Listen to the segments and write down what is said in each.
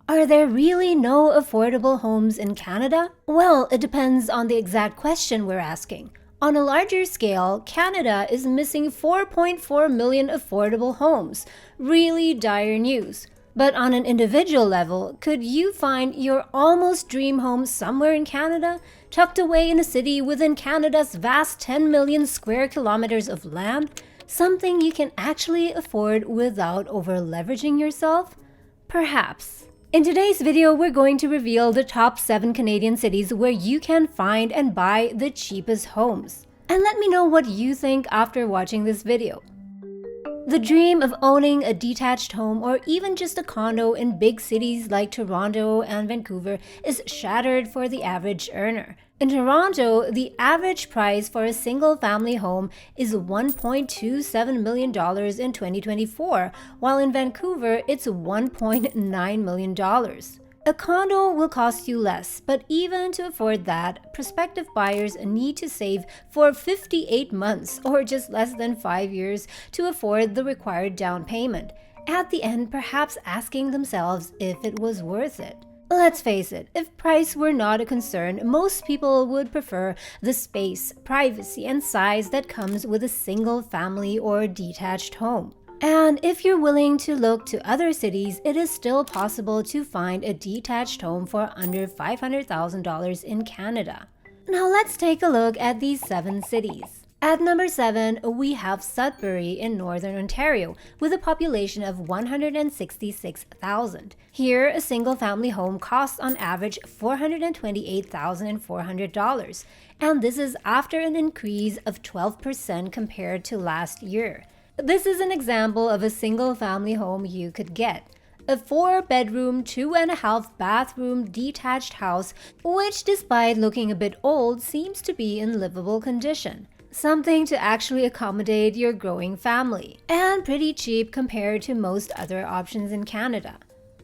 Are there really no affordable homes in Canada? Well, it depends on the exact question we're asking. On a larger scale, Canada is missing 4.4 million affordable homes. Really dire news. But on an individual level, could you find your almost dream home somewhere in Canada, tucked away in a city within Canada's vast 10 million square kilometers of land? Something you can actually afford without over-leveraging yourself? Perhaps. In today's video, we're going to reveal the top 7 Canadian cities where you can find and buy the cheapest homes. And let me know what you think after watching this video. The dream of owning a detached home or even just a condo in big cities like Toronto and Vancouver is shattered for the average earner. In Toronto, the average price for a single-family home is $1.27 million in 2024, while in Vancouver, it's $1.9 million. A condo will cost you less, but even to afford that, prospective buyers need to save for 58 months or just less than 5 years to afford the required down payment, at the end perhaps asking themselves if it was worth it. Let's face it, if price were not a concern, most people would prefer the space, privacy, and size that comes with a single-family or detached home. And if you're willing to look to other cities, it is still possible to find a detached home for under $500,000 in Canada. Now let's take a look at these 7 cities. At number 7, we have Sudbury in Northern Ontario with a population of 166,000. Here, a single-family home costs on average $428,400, and this is after an increase of 12% compared to last year. This is an example of a single-family home you could get. A 4-bedroom, 2.5-bathroom detached house, which despite looking a bit old, seems to be in livable condition. Something to actually accommodate your growing family, and pretty cheap compared to most other options in Canada.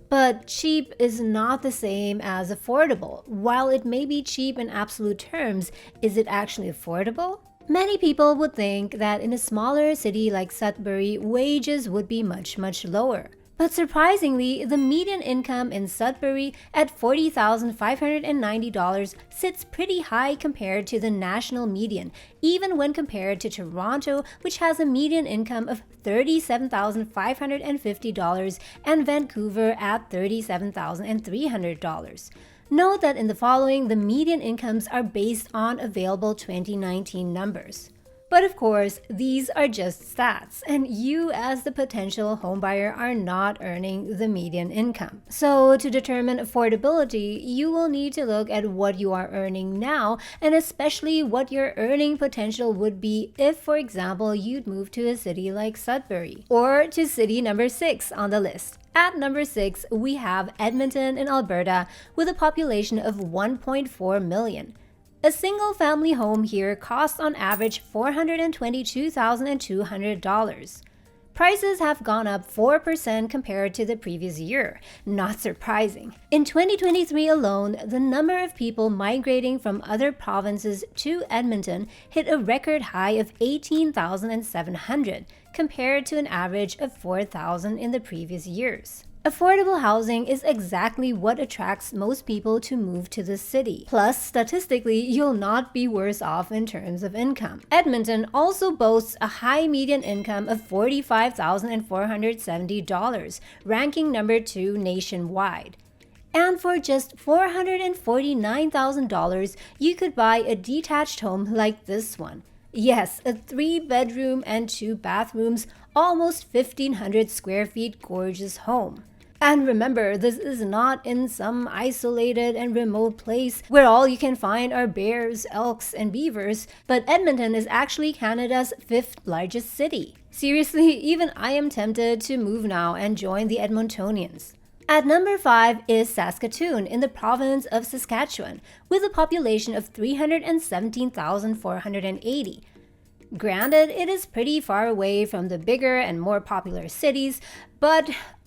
But cheap is not the same as affordable. While it may be cheap in absolute terms, is it actually affordable? Many people would think that in a smaller city like Sudbury, wages would be much lower. But surprisingly, the median income in Sudbury at $40,590 sits pretty high compared to the national median, even when compared to Toronto, which has a median income of $37,550, and Vancouver at $37,300. Note that in the following, the median incomes are based on available 2019 numbers. But of course, these are just stats, and you as the potential homebuyer are not earning the median income. So to determine affordability, you will need to look at what you are earning now, and especially what your earning potential would be if, for example, you'd move to a city like Sudbury, or to city number 6 on the list. At number 6, we have Edmonton in Alberta with a population of 1.4 million. A single-family home here costs on average $422,200. Prices have gone up 4% compared to the previous year. Not surprising. In 2023 alone, the number of people migrating from other provinces to Edmonton hit a record high of 18,700, compared to an average of 4,000 in the previous years. Affordable housing is exactly what attracts most people to move to the city. Plus, statistically, you'll not be worse off in terms of income. Edmonton also boasts a high median income of $45,470, ranking number 2 nationwide. And for just $449,000, you could buy a detached home like this one. Yes, a 3-bedroom and 2 bathrooms, almost 1,500 square feet gorgeous home. And remember, this is not in some isolated and remote place where all you can find are bears, elks, and beavers, but Edmonton is actually Canada's 5th largest city. Seriously, even I am tempted to move now and join the Edmontonians. At number 5 is Saskatoon in the province of Saskatchewan, with a population of 317,480. Granted, it is pretty far away from the bigger and more popular cities,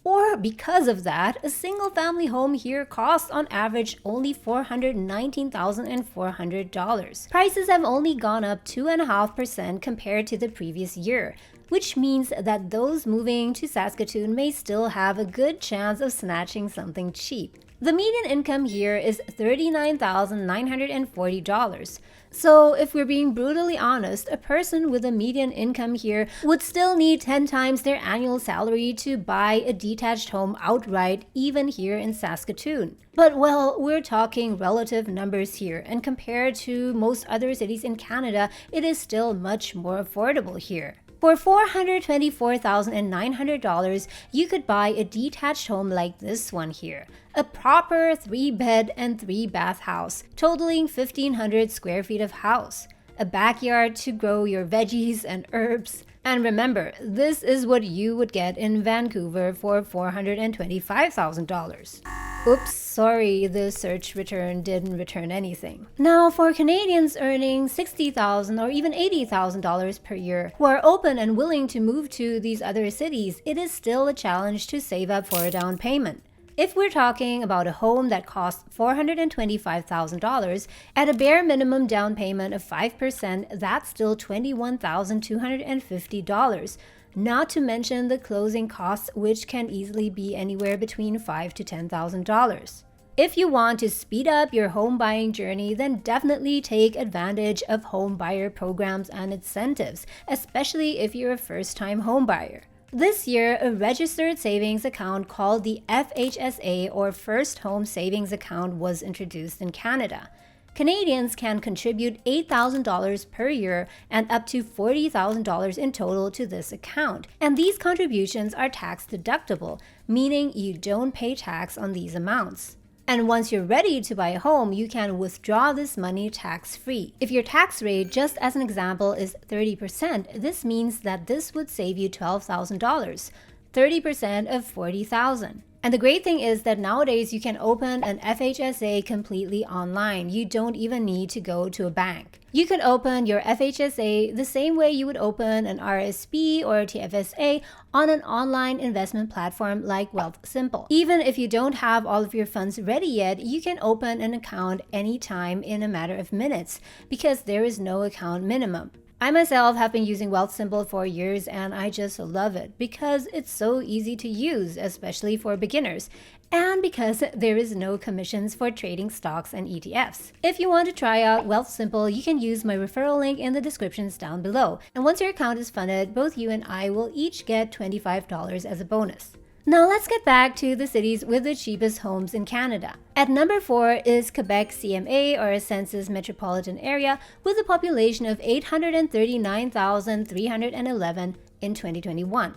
or because of that, a single-family home here costs on average only $419,400. Prices have only gone up 2.5% compared to the previous year. which means that those moving to Saskatoon may still have a good chance of snatching something cheap. The median income here is $39,940. So if we're being brutally honest, a person with a median income here would still need 10 times their annual salary to buy a detached home outright, even here in Saskatoon. But well, we're talking relative numbers here, and compared to most other cities in Canada, it is still much more affordable here. For $424,900, you could buy a detached home like this one here. A proper 3-bed and 3-bath house, totaling 1,500 square feet of house. A backyard to grow your veggies and herbs. And remember, this is what you would get in Vancouver for $425,000. Oops, sorry, the search return didn't return anything. Now, for Canadians earning $60,000 or even $80,000 per year who are open and willing to move to these other cities, it is still a challenge to save up for a down payment. If we're talking about a home that costs $425,000, at a bare minimum down payment of 5%, that's still $21,250. Not to mention the closing costs, which can easily be anywhere between $5,000 to $10,000. If you want to speed up your home buying journey, then definitely take advantage of home buyer programs and incentives, especially if you're a first-time home buyer. This year, a registered savings account called the FHSA or First Home Savings Account was introduced in Canada. Canadians can contribute $8,000 per year and up to $40,000 in total to this account. And these contributions are tax deductible, meaning you don't pay tax on these amounts. And once you're ready to buy a home, you can withdraw this money tax-free. If your tax rate, just as an example, is 30%, this means that this would save you $12,000, 30% of $40,000. And the great thing is that nowadays you can open an FHSA completely online. You don't even need to go to a bank. You can open your FHSA the same way you would open an RSP or a TFSA on an online investment platform like Wealthsimple. Even if you don't have all of your funds ready yet, you can open an account anytime in a matter of minutes because there is no account minimum. I myself have been using Wealthsimple for years and I just love it because it's so easy to use, especially for beginners, and because there is no commissions for trading stocks and ETFs. If you want to try out Wealthsimple, you can use my referral link in the descriptions down below. And once your account is funded, both you and I will each get $25 as a bonus. Now let's get back to the cities with the cheapest homes in Canada. At number 4 is Quebec CMA, or Census Metropolitan Area, with a population of 839,311 in 2021.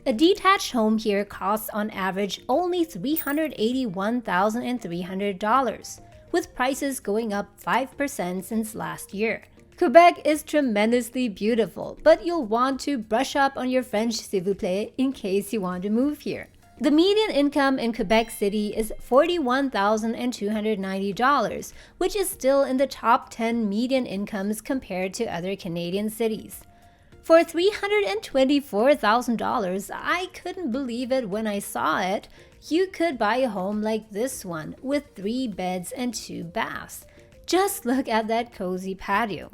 A detached home here costs on average only $381,300, with prices going up 5% since last year. Quebec is tremendously beautiful, but you'll want to brush up on your French, s'il vous plaît, in case you want to move here. The median income in Quebec City is $41,290, which is still in the top 10 median incomes compared to other Canadian cities. For $324,000, I couldn't believe it when I saw it. You could buy a home like this one with 3 beds and 2 baths. Just look at that cozy patio.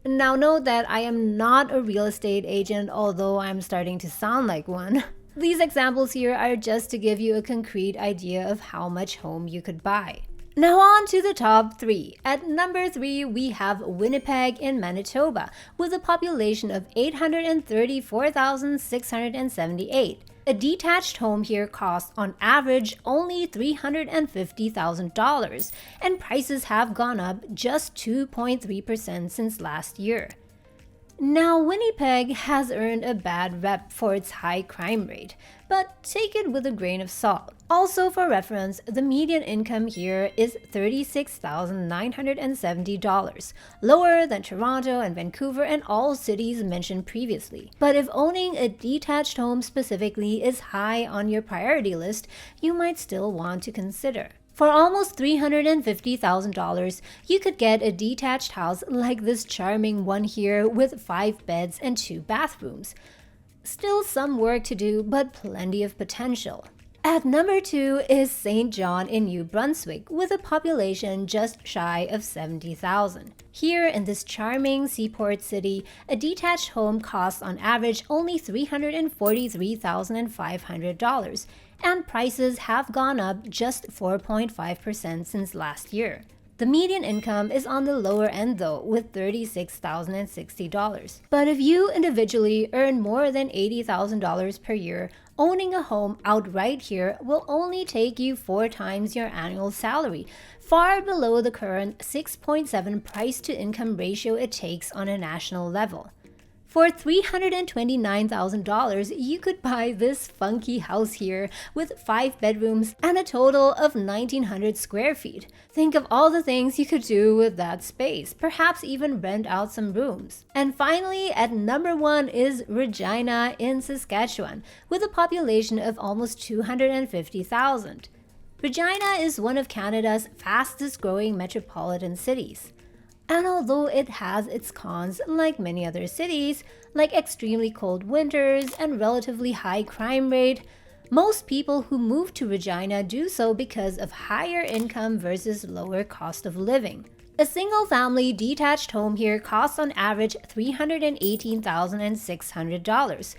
Now note that I am not a real estate agent, although I'm starting to sound like one. These examples here are just to give you a concrete idea of how much home you could buy. Now on to the top 3. At number 3, we have Winnipeg in Manitoba, with a population of 834,678. A detached home here costs on average only $350,000, and prices have gone up just 2.3% since last year. Now, Winnipeg has earned a bad rep for its high crime rate, but take it with a grain of salt. Also, for reference, the median income here is $36,970, lower than Toronto and Vancouver and all cities mentioned previously. But if owning a detached home specifically is high on your priority list, you might still want to consider. For almost $350,000, you could get a detached house like this charming one here with 5 beds and 2 bathrooms. Still some work to do, but plenty of potential. At number 2 is St. John in New Brunswick, with a population just shy of 70,000. Here in this charming seaport city, a detached home costs on average only $343,500, and prices have gone up just 4.5% since last year. The median income is on the lower end though, with $36,060. But if you individually earn more than $80,000 per year, owning a home outright here will only take you 4 times your annual salary, far below the current 6.7 price-to-income ratio it takes on a national level. For $329,000, you could buy this funky house here with 5 bedrooms and a total of 1,900 square feet. Think of all the things you could do with that space, perhaps even rent out some rooms. And finally, at number 1 is Regina in Saskatchewan, with a population of almost 250,000. Regina is one of Canada's fastest-growing metropolitan cities. And although it has its cons like many other cities, like extremely cold winters and relatively high crime rate, most people who move to Regina do so because of higher income versus lower cost of living. A single-family detached home here costs on average $318,600,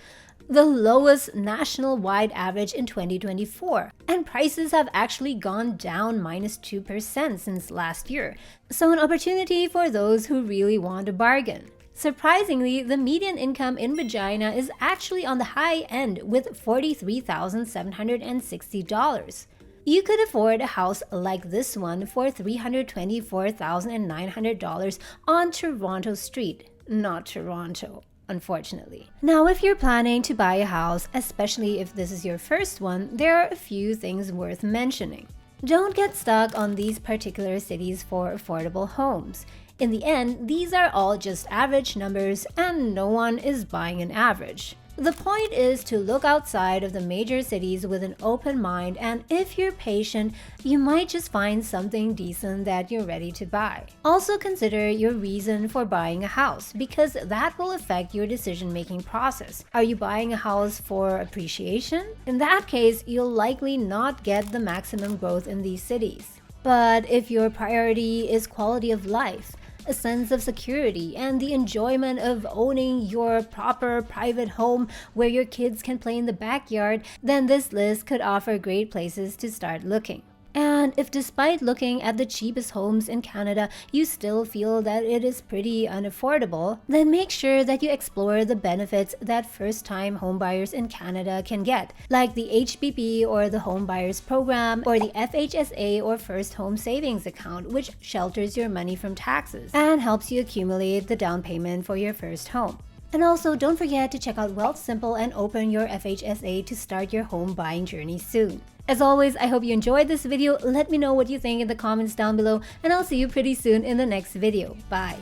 the lowest national-wide average in 2024, and prices have actually gone down -2% since last year, so an opportunity for those who really want a bargain. Surprisingly, the median income in Regina is actually on the high end with $43,760. You could afford a house like this one for $324,900 on Toronto Street, not Toronto, unfortunately. Now, if you're planning to buy a house, especially if this is your first one, there are a few things worth mentioning. Don't get stuck on these particular cities for affordable homes. In the end, these are all just average numbers and no one is buying an average. The point is to look outside of the major cities with an open mind, and if you're patient, you might just find something decent that you're ready to buy. Also consider your reason for buying a house, because that will affect your decision-making process. Are you buying a house for appreciation? In that case, you'll likely not get the maximum growth in these cities. But if your priority is quality of life, a sense of security, and the enjoyment of owning your proper private home where your kids can play in the backyard, then this list could offer great places to start looking. And if despite looking at the cheapest homes in Canada, you still feel that it is pretty unaffordable, then make sure that you explore the benefits that first-time homebuyers in Canada can get, like the HBP or the Home Buyers Program, or the FHSA or First Home Savings Account, which shelters your money from taxes and helps you accumulate the down payment for your first home. And also, don't forget to check out Wealthsimple and open your FHSA to start your home buying journey soon. As always, I hope you enjoyed this video. Let me know what you think in the comments down below, and I'll see you pretty soon in the next video. Bye!